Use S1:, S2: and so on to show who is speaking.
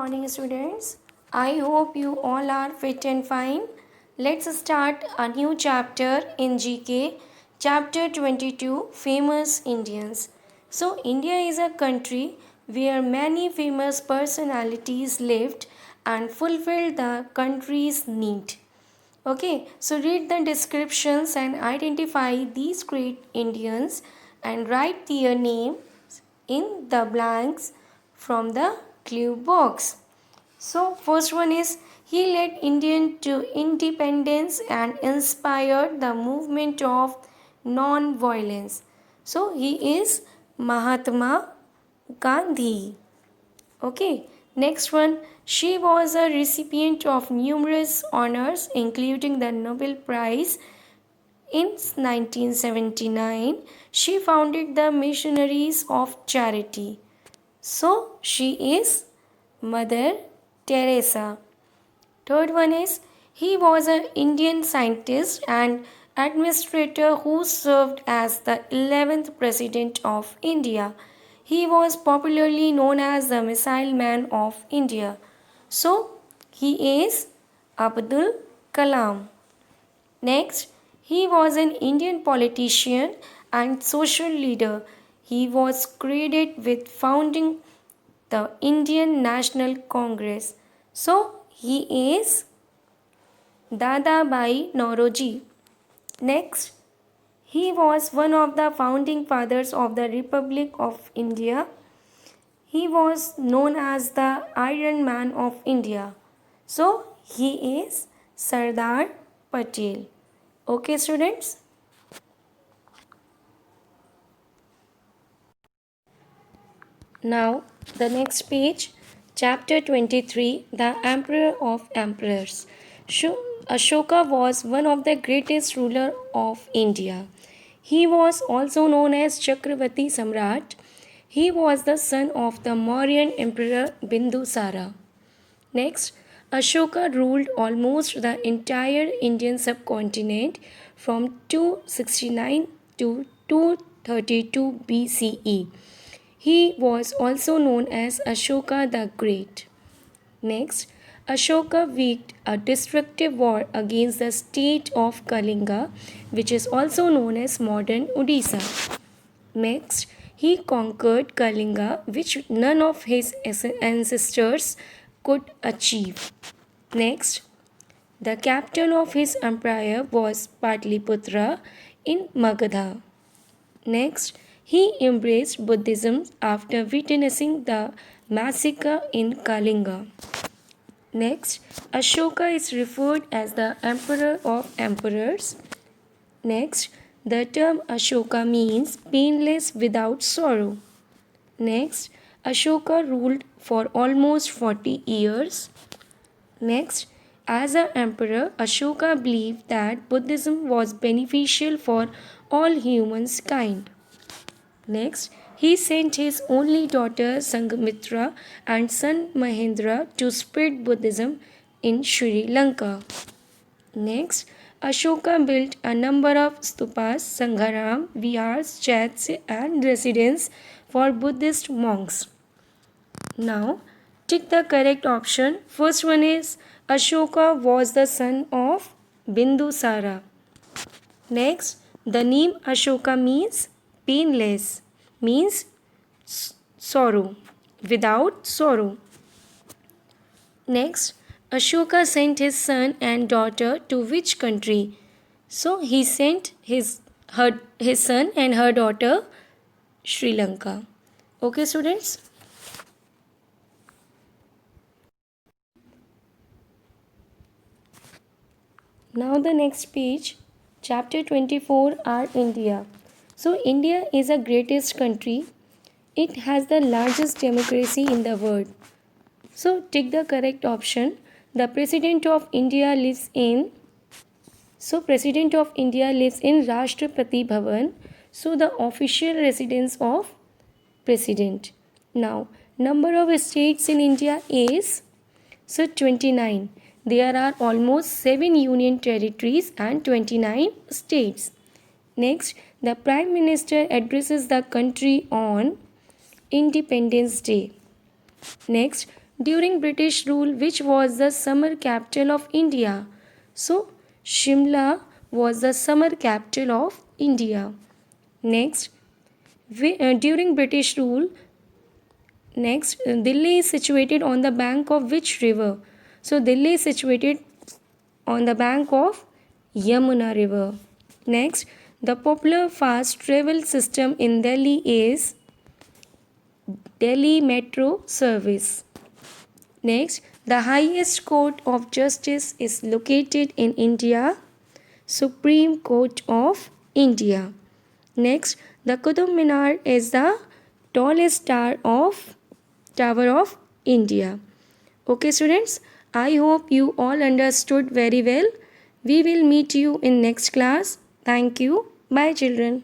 S1: Morning, students. I hope you all are fit and fine. Let's start a new chapter in GK, chapter 22, Famous Indians. So, India is a country where many famous personalities lived and fulfilled the country's need. Okay, so read the descriptions and identify these great Indians and write their names in the blanks from the clue box. So, first one is he led India to independence and inspired the movement of non-violence. So, he is Mahatma Gandhi. Okay, next one. She was a recipient of numerous honors, including the Nobel Prize. In 1979, she founded the Missionaries of Charity. So, she is Mother Teresa. Third one is he was an Indian scientist and administrator who served as the 11th President of India. He was popularly known as the Missile Man of India. So, he is Abdul Kalam. Next, he was an Indian politician and social leader. He was credited with founding the Indian National Congress. So, he is Dadabhai Nauroji. Next, he was one of the founding fathers of the Republic of India. He was known as the Iron Man of India. So, he is Sardar Patel. Okay, students? Now, the next page, chapter 23, The Emperor of Emperors. Ashoka was one of the greatest rulers of India. He was also known as Chakravarti Samrat. He was the son of the Mauryan Emperor Bindusara. Next, Ashoka ruled almost the entire Indian subcontinent from 269 to 232 BCE. He was also known as Ashoka the Great. Next, Ashoka waged a destructive war against the state of Kalinga, which is also known as modern Odisha. Next, he conquered Kalinga, which none of his ancestors could achieve. Next, the capital of his empire was Patliputra in Magadha. Next, he embraced Buddhism after witnessing the massacre in Kalinga. Next, Ashoka is referred as the Emperor of Emperors. Next, the term Ashoka means painless without sorrow. Next, Ashoka ruled for almost 40 years. Next, as an emperor, Ashoka believed that Buddhism was beneficial for all humankind. Next, he sent his only daughter Sanghamitra and son Mahendra to spread Buddhism in Sri Lanka. Next, Ashoka built a number of stupas, sangharam, vihars, chats, and residences for Buddhist monks. Now, tick the correct option. First one is Ashoka was the son of Bindusara. Next, the name Ashoka means painless, means sorrow, without sorrow. Next, Ashoka sent his son and daughter to which country? So he sent his son and her daughter Sri Lanka. Okay, students? Now the next page, chapter 24 are India. So India is the greatest country. It has the largest democracy in the world. So tick the correct option. The President of India lives in Rashtrapati Bhavan. So the official residence of President. Now, number of states in India is 29. There are almost 7 union territories and 29 states. Next, the Prime Minister addresses the country on Independence Day. Next, During British rule, which was the summer capital of India? So, Shimla was the summer capital of India. Next, during British rule, Delhi is situated on the bank of which river? So, Delhi is situated on the bank of Yamuna river. Next, the popular fast travel system in Delhi is Delhi Metro Service. Next, the highest court of justice is located in India, Supreme Court of India. Next, the Qutub Minar is the tallest tower of India. Okay students, I hope you all understood very well. We will meet you in next class. Thank you. Bye children.